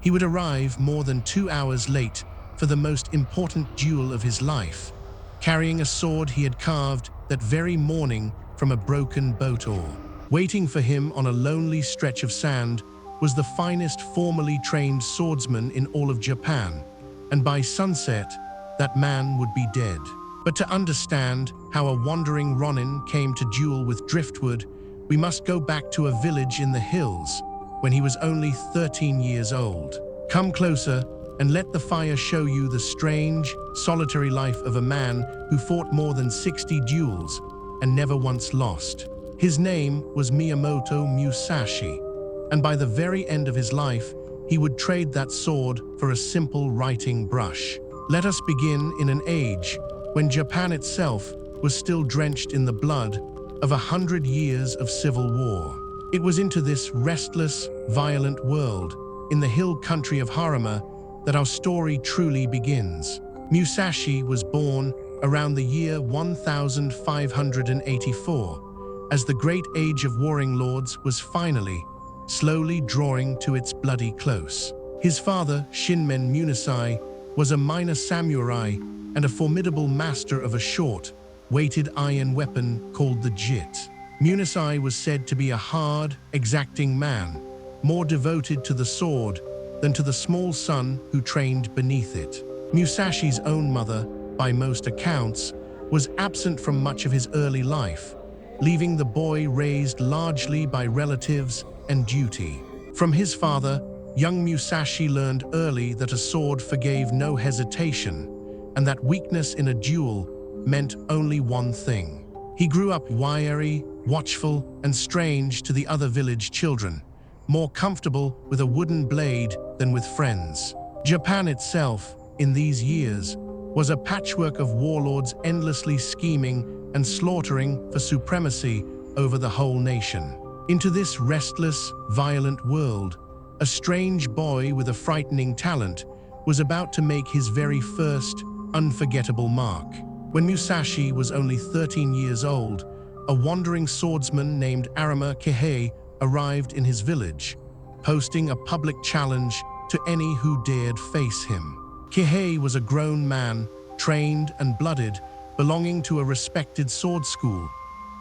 He would arrive more than 2 hours late for the most important duel of his life, carrying a sword he had carved that very morning from a broken boat oar. Waiting for him on a lonely stretch of sand was the finest formally trained swordsman in all of Japan, and by sunset, that man would be dead. But to understand how a wandering ronin came to duel with driftwood, we must go back to a village in the hills when he was only 13 years old. Come closer and let the fire show you the strange, solitary life of a man who fought more than 60 duels and never once lost. His name was Miyamoto Musashi, and by the very end of his life, he would trade that sword for a simple writing brush. Let us begin in an age when Japan itself was still drenched in the blood of 100 years of civil war. It was into this restless, violent world in the hill country of Harima that our story truly begins. Musashi was born around the year 1584, as the great age of warring lords was finally, slowly drawing to its bloody close. His father, Shinmen Musashi, was a minor samurai and a formidable master of a short, weighted iron weapon called the jit. Musashi was said to be a hard, exacting man, more devoted to the sword than to the small son who trained beneath it. Musashi's own mother, by most accounts, was absent from much of his early life, leaving the boy raised largely by relatives and duty. From his father, young Musashi learned early that a sword forgave no hesitation, and that weakness in a duel meant only one thing. He grew up wiry, watchful, and strange to the other village children, more comfortable with a wooden blade than with friends. Japan itself, in these years, was a patchwork of warlords endlessly scheming and slaughtering for supremacy over the whole nation. Into this restless, violent world, a strange boy with a frightening talent was about to make his very first, unforgettable mark. When Musashi was only 13 years old, a wandering swordsman named Arima Kihei arrived in his village, posting a public challenge to any who dared face him. Kihei was a grown man, trained and blooded, belonging to a respected sword school.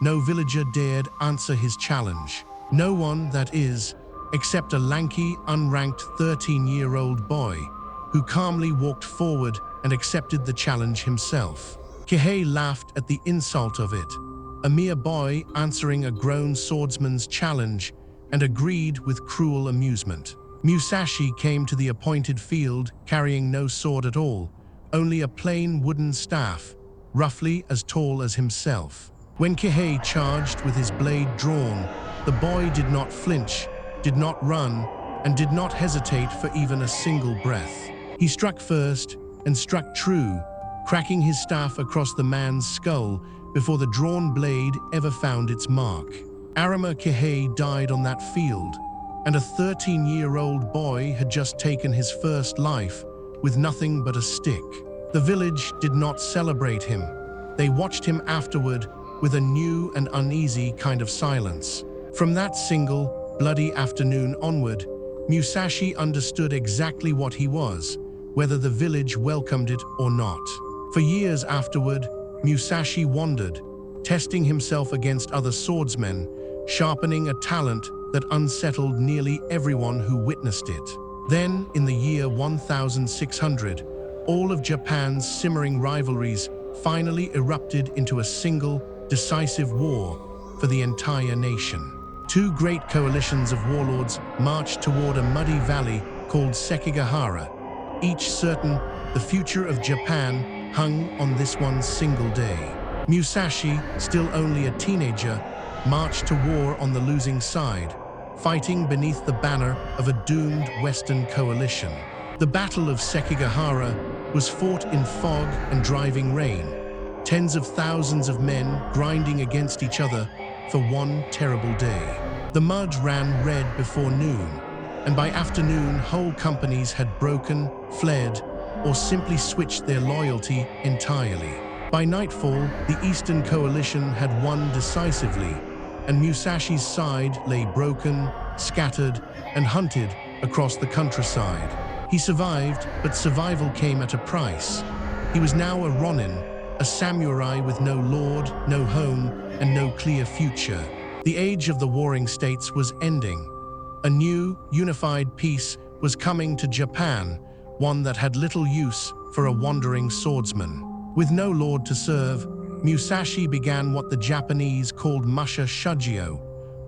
No villager dared answer his challenge. No one, that is, except a lanky, unranked 13-year-old boy, who calmly walked forward and accepted the challenge himself. Kihei laughed at the insult of it, a mere boy answering a grown swordsman's challenge, and agreed with cruel amusement. Musashi came to the appointed field carrying no sword at all, only a plain wooden staff, roughly as tall as himself. When Kihei charged with his blade drawn, the boy did not flinch, did not run, and did not hesitate for even a single breath. He struck first and struck true, cracking his staff across the man's skull before the drawn blade ever found its mark. Arima Kihei died on that field, and a 13-year-old boy had just taken his first life with nothing but a stick. The village did not celebrate him. They watched him afterward with a new and uneasy kind of silence. From that single, bloody afternoon onward, Musashi understood exactly what he was, whether the village welcomed it or not. For years afterward, Musashi wandered, testing himself against other swordsmen, sharpening a talent that unsettled nearly everyone who witnessed it. Then, in the year 1600, all of Japan's simmering rivalries finally erupted into a single, decisive war for the entire nation. Two great coalitions of warlords marched toward a muddy valley called Sekigahara, each certain the future of Japan hung on this one single day. Musashi, still only a teenager, marched to war on the losing side, fighting beneath the banner of a doomed Western coalition. The Battle of Sekigahara was fought in fog and driving rain, tens of thousands of men grinding against each other for one terrible day. The mud ran red before noon, and by afternoon whole companies had broken, fled, or simply switched their loyalty entirely. By nightfall, the Eastern Coalition had won decisively, and Musashi's side lay broken, scattered, and hunted across the countryside. He survived, but survival came at a price. He was now a ronin, a samurai with no lord, no home, and no clear future. The age of the warring states was ending. A new, unified peace was coming to Japan, one that had little use for a wandering swordsman. With no lord to serve, Musashi began what the Japanese called Musha Shujyo,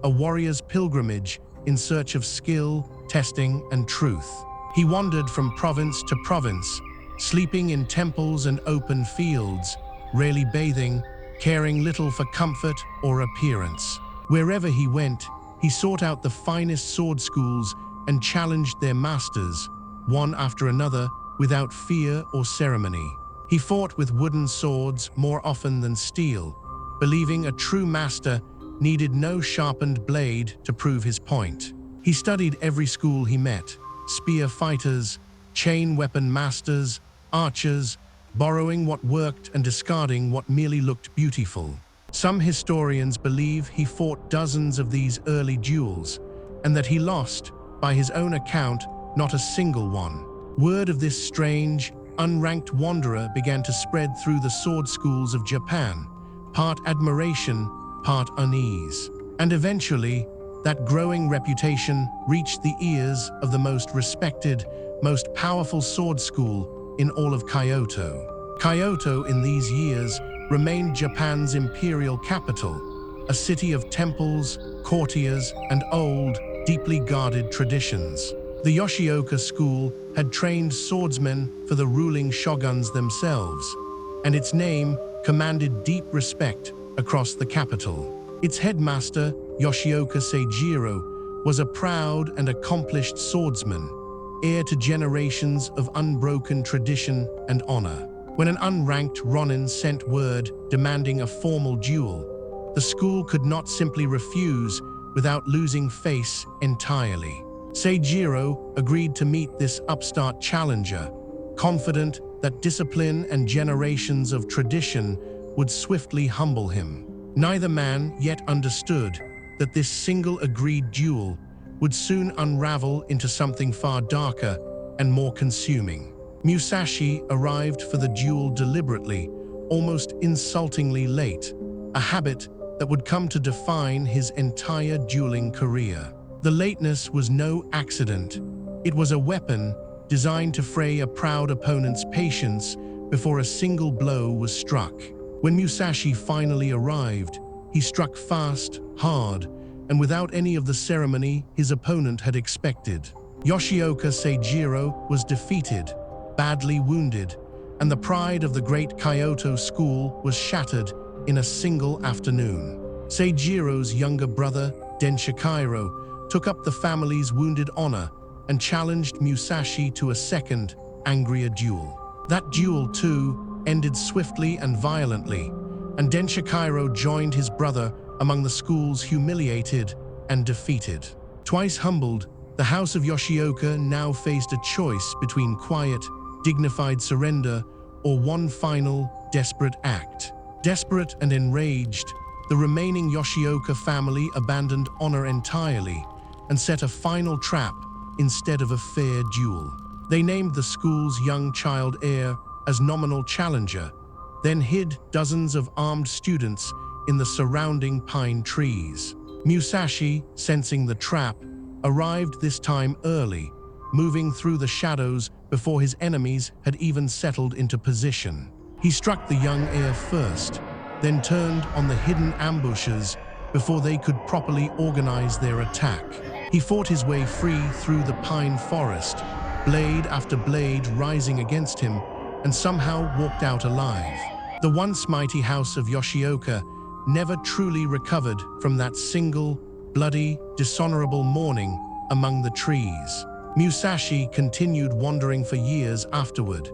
a warrior's pilgrimage in search of skill, testing, and truth. He wandered from province to province, sleeping in temples and open fields, rarely bathing, caring little for comfort or appearance. Wherever he went, he sought out the finest sword schools and challenged their masters, one after another, without fear or ceremony. He fought with wooden swords more often than steel, believing a true master needed no sharpened blade to prove his point. He studied every school he met: spear fighters, chain weapon masters, archers, borrowing what worked and discarding what merely looked beautiful. Some historians believe he fought dozens of these early duels, and that he lost, by his own account, not a single one. Word of this strange, unranked wanderer began to spread through the sword schools of Japan, part admiration, part unease. And eventually, that growing reputation reached the ears of the most respected, most powerful sword school in all of Kyoto. Kyoto, in these years, remained Japan's imperial capital, a city of temples, courtiers, and old, deeply guarded traditions. The Yoshioka school had trained swordsmen for the ruling shoguns themselves, and its name commanded deep respect across the capital. Its headmaster, Yoshioka Seijiro, was a proud and accomplished swordsman, heir to generations of unbroken tradition and honor. When an unranked ronin sent word demanding a formal duel, the school could not simply refuse without losing face entirely. Seijiro agreed to meet this upstart challenger, confident that discipline and generations of tradition would swiftly humble him. Neither man yet understood that this single agreed duel would soon unravel into something far darker and more consuming. Musashi arrived for the duel deliberately, almost insultingly late, a habit that would come to define his entire dueling career. The lateness was no accident. It was a weapon designed to fray a proud opponent's patience before a single blow was struck. When Musashi finally arrived, he struck fast, hard, and without any of the ceremony his opponent had expected. Yoshioka Seijiro was defeated, badly wounded, and the pride of the great Kyoto school was shattered in a single afternoon. Seijiro's younger brother, Denshikairo, took up the family's wounded honor and challenged Musashi to a second, angrier duel. That duel, too, ended swiftly and violently, and Denshikairo joined his brother among the school's humiliated and defeated. Twice humbled, the House of Yoshioka now faced a choice between quiet, dignified surrender or one final, desperate act. Desperate and enraged, the remaining Yoshioka family abandoned honor entirely and set a final trap instead of a fair duel. They named the school's young child heir as nominal challenger, then hid dozens of armed students in the surrounding pine trees. Musashi, sensing the trap, arrived this time early, moving through the shadows before his enemies had even settled into position. He struck the young heir first, then turned on the hidden ambushes before they could properly organize their attack. He fought his way free through the pine forest, blade after blade rising against him, and somehow walked out alive. The once mighty House of Yoshioka never truly recovered from that single, bloody, dishonorable morning among the trees. Musashi continued wandering for years afterward,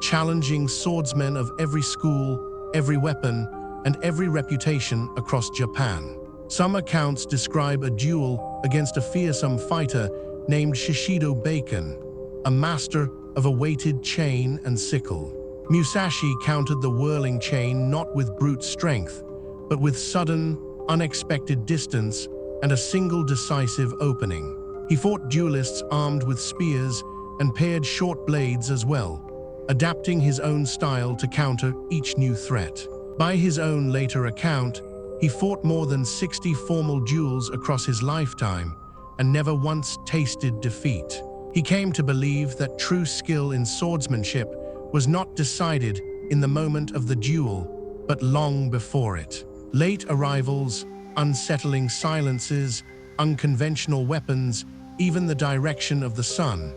challenging swordsmen of every school, every weapon, and every reputation across Japan. Some accounts describe a duel against a fearsome fighter named Shishido Bacon, a master of a weighted chain and sickle. Musashi countered the whirling chain not with brute strength, but with sudden, unexpected distance and a single decisive opening. He fought duelists armed with spears and paired short blades as well, adapting his own style to counter each new threat. By his own later account, he fought more than 60 formal duels across his lifetime and never once tasted defeat. He came to believe that true skill in swordsmanship was not decided in the moment of the duel, but long before it. Late arrivals, unsettling silences, unconventional weapons, even the direction of the sun.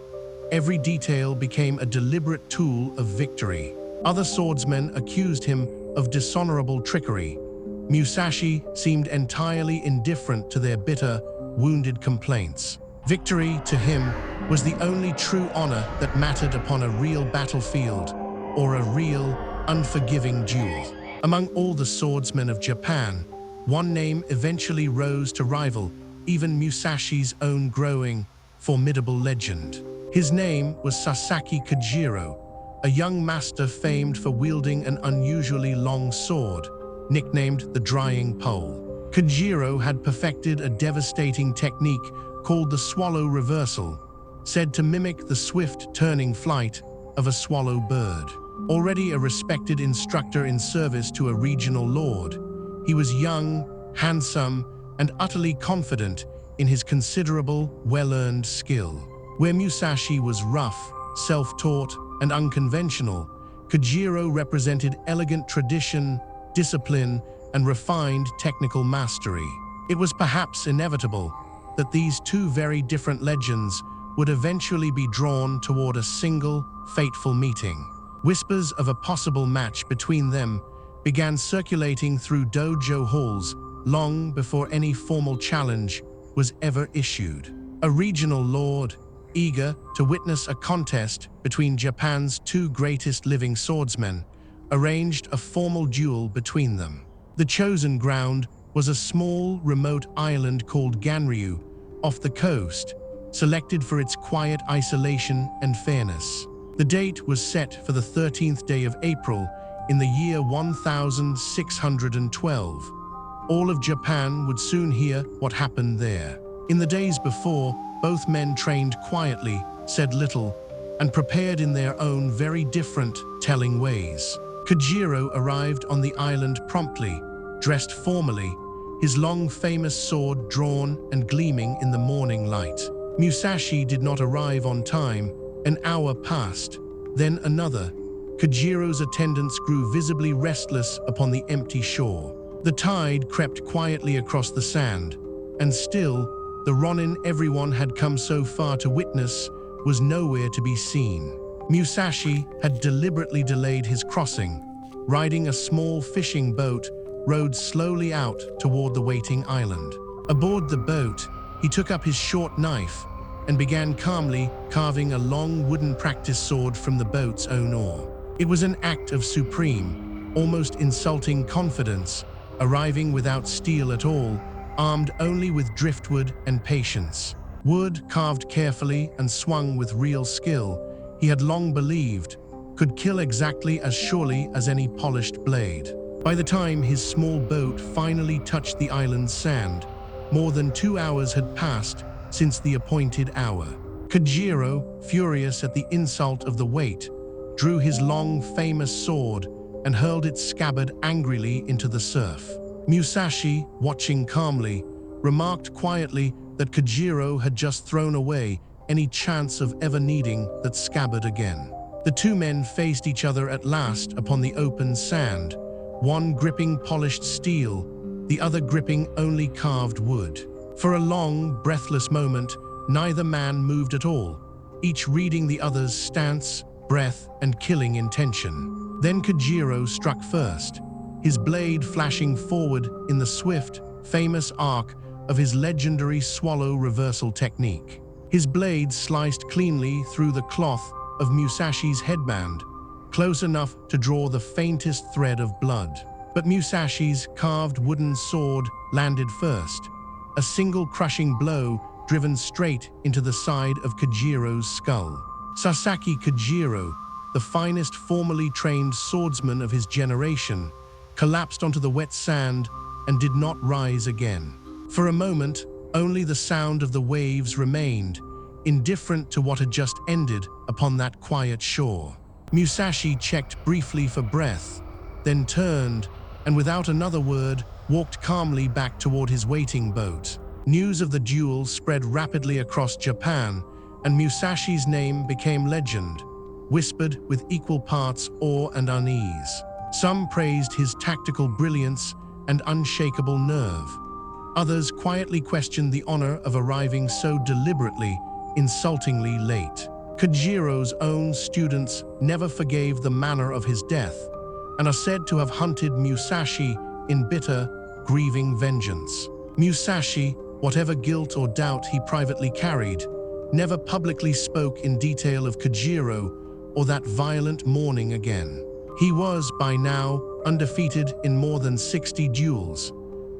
Every detail became a deliberate tool of victory. Other swordsmen accused him of dishonorable trickery. Musashi seemed entirely indifferent to their bitter, wounded complaints. Victory, to him, was the only true honor that mattered upon a real battlefield or a real, unforgiving duel. Among all the swordsmen of Japan, one name eventually rose to rival even Musashi's own growing, formidable legend. His name was Sasaki Kojiro, a young master famed for wielding an unusually long sword, nicknamed the Drying Pole. Kojiro had perfected a devastating technique called the swallow reversal, said to mimic the swift turning flight of a swallow bird. Already a respected instructor in service to a regional lord, he was young, handsome, and utterly confident in his considerable, well-earned skill. Where Musashi was rough, self-taught, and unconventional, Kojiro represented elegant tradition, discipline, and refined technical mastery. It was perhaps inevitable that these two very different legends would eventually be drawn toward a single, fateful meeting. Whispers of a possible match between them began circulating through dojo halls long before any formal challenge was ever issued. A regional lord, eager to witness a contest between Japan's two greatest living swordsmen, arranged a formal duel between them. The chosen ground was a small, remote island called Ganryū, off the coast, selected for its quiet isolation and fairness. The date was set for the 13th day of April in the year 1612. All of Japan would soon hear what happened there. In the days before, both men trained quietly, said little, and prepared in their own very different, telling ways. Kojiro arrived on the island promptly, dressed formally, his long famous sword drawn and gleaming in the morning light. Musashi did not arrive on time. An hour passed, then another. Kojiro's attendants grew visibly restless upon the empty shore. The tide crept quietly across the sand, and still, the ronin everyone had come so far to witness was nowhere to be seen. Musashi had deliberately delayed his crossing, riding a small fishing boat, rowed slowly out toward the waiting island. Aboard the boat, he took up his short knife and began calmly carving a long wooden practice sword from the boat's own oar. It was an act of supreme, almost insulting confidence, arriving without steel at all, armed only with driftwood and patience. Wood carved carefully and swung with real skill, he had long believed, could kill exactly as surely as any polished blade. By the time his small boat finally touched the island's sand, more than 2 hours had passed since the appointed hour. Kojiro, furious at the insult of the wait, drew his long, famous sword and hurled its scabbard angrily into the surf. Musashi, watching calmly, remarked quietly that Kojiro had just thrown away any chance of ever needing that scabbard again. The two men faced each other at last upon the open sand, one gripping polished steel, the other gripping only carved wood. For a long, breathless moment, neither man moved at all, each reading the other's stance, breath, and killing intention. Then Kojiro struck first, his blade flashing forward in the swift, famous arc of his legendary swallow reversal technique. His blade sliced cleanly through the cloth of Musashi's headband, close enough to draw the faintest thread of blood. But Musashi's carved wooden sword landed first, a single crushing blow driven straight into the side of Kojiro's skull. Sasaki Kojiro, the finest formally trained swordsman of his generation, collapsed onto the wet sand and did not rise again. For a moment, Only the sound of the waves remained, indifferent to what had just ended upon that quiet shore. Musashi checked briefly for breath, then turned, and without another word, walked calmly back toward his waiting boat. News of the duel spread rapidly across Japan, and Musashi's name became legend, whispered with equal parts awe and unease. Some praised his tactical brilliance and unshakable nerve. Others quietly questioned the honor of arriving so deliberately, insultingly late. Kojiro's own students never forgave the manner of his death, and are said to have hunted Musashi in bitter, grieving vengeance. Musashi, whatever guilt or doubt he privately carried, never publicly spoke in detail of Kojiro or that violent morning again. He was, by now, undefeated in more than 60 duels,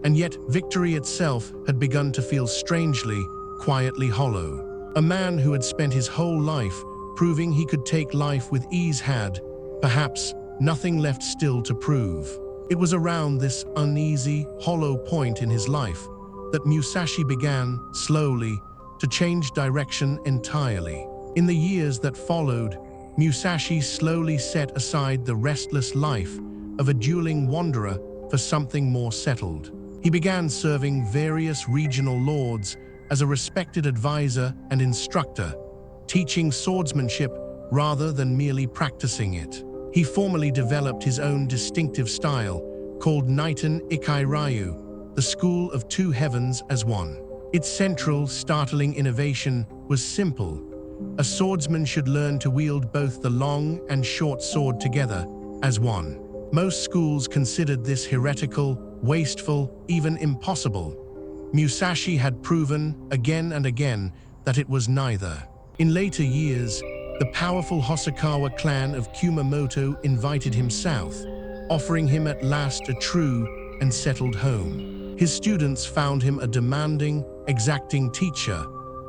and yet victory itself had begun to feel strangely, quietly hollow. A man who had spent his whole life proving he could take life with ease had, perhaps, nothing left still to prove. It was around this uneasy, hollow point in his life that Musashi began, slowly, to change direction entirely. In the years that followed, Musashi slowly set aside the restless life of a dueling wanderer for something more settled. He began serving various regional lords as a respected advisor and instructor, teaching swordsmanship rather than merely practicing it. He formally developed his own distinctive style, called Naiten Ikai Ryu, the School of Two Heavens as One. Its central, startling innovation was simple. A swordsman should learn to wield both the long and short sword together as one. Most schools considered this heretical, wasteful, even impossible. Musashi had proven, again and again, that it was neither. In later years, the powerful Hosokawa clan of Kumamoto invited him south, offering him at last a true and settled home. His students found him a demanding, exacting teacher,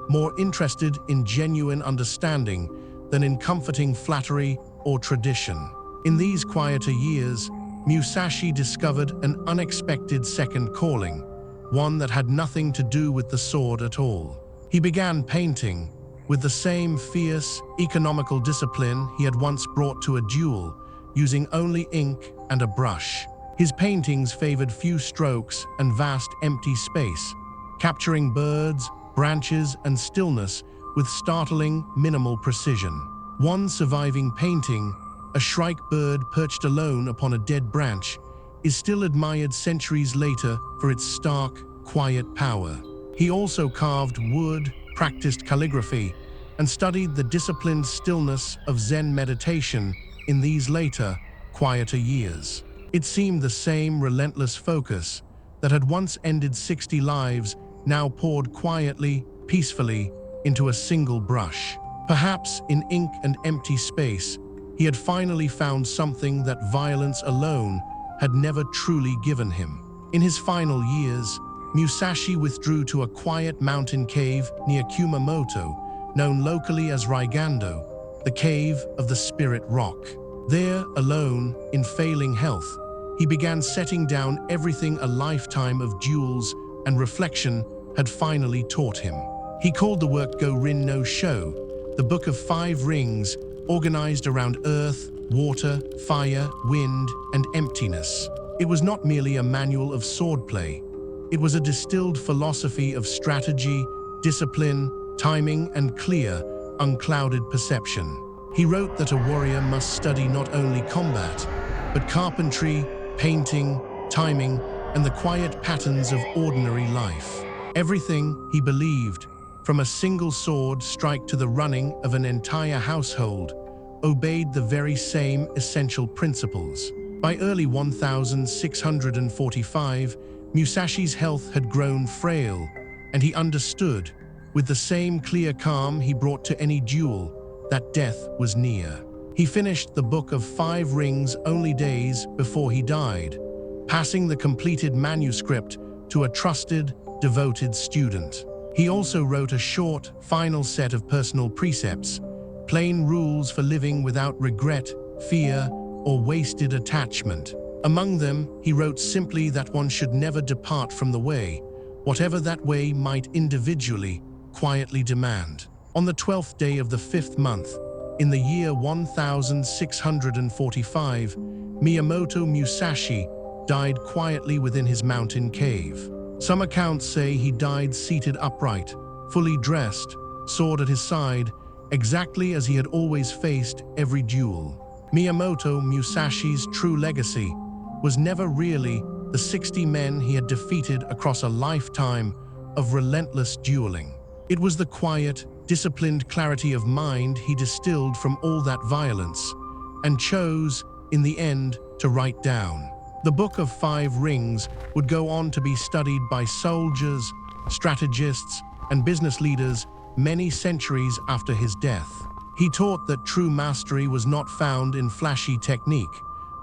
more interested in genuine understanding than in comforting flattery or tradition. In these quieter years, Musashi discovered an unexpected second calling, one that had nothing to do with the sword at all. He began painting, with the same fierce, economical discipline he had once brought to a duel, using only ink and a brush. His paintings favored few strokes and vast empty space, capturing birds, branches, and stillness with startling, minimal precision. One surviving painting, a shrike bird perched alone upon a dead branch, is still admired centuries later for its stark, quiet power. He also carved wood, practiced calligraphy, and studied the disciplined stillness of Zen meditation in these later, quieter years. It seemed the same relentless focus that had once ended 60 lives now poured quietly, peacefully, into a single brush. Perhaps in ink and empty space, he had finally found something that violence alone had never truly given him. In his final years, Musashi withdrew to a quiet mountain cave near Kumamoto, known locally as Raigando, the Cave of the Spirit Rock. There, alone, in failing health, he began setting down everything a lifetime of duels and reflection had finally taught him. He called the work Go-Rin no Sho, the Book of 5 Rings, organized around earth, water, fire, wind, and emptiness. It was not merely a manual of swordplay. It was a distilled philosophy of strategy, discipline, timing, and clear, unclouded perception. He wrote that a warrior must study not only combat, but carpentry, painting, timing, and the quiet patterns of ordinary life. Everything, he believed, from a single sword strike to the running of an entire household, obeyed the very same essential principles. By early 1645, Musashi's health had grown frail, and he understood, with the same clear calm he brought to any duel, that death was near. He finished the Book of 5 Rings only days before he died, passing the completed manuscript to a trusted, devoted student. He also wrote a short, final set of personal precepts, plain rules for living without regret, fear, or wasted attachment. Among them, he wrote simply that one should never depart from the way, whatever that way might individually, quietly demand. On the 12th day of the 5th month, in the year 1645, Miyamoto Musashi died quietly within his mountain cave. Some accounts say he died seated upright, fully dressed, sword at his side, exactly as he had always faced every duel. Miyamoto Musashi's true legacy was never really the 60 men he had defeated across a lifetime of relentless dueling. It was the quiet, disciplined clarity of mind he distilled from all that violence and chose, in the end, to write down. The Book of Five Rings would go on to be studied by soldiers, strategists, and business leaders many centuries after his death. He taught that true mastery was not found in flashy technique,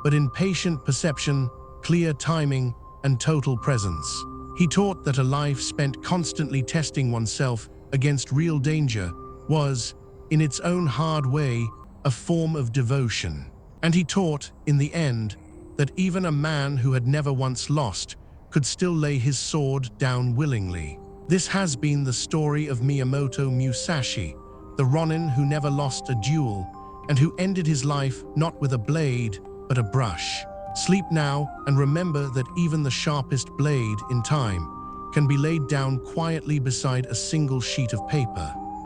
but in patient perception, clear timing, and total presence. He taught that a life spent constantly testing oneself against real danger was, in its own hard way, a form of devotion. And he taught, in the end, that even a man who had never once lost could still lay his sword down willingly. This has been the story of Miyamoto Musashi, the ronin who never lost a duel and who ended his life not with a blade, but a brush. Sleep now and remember that even the sharpest blade in time can be laid down quietly beside a single sheet of paper.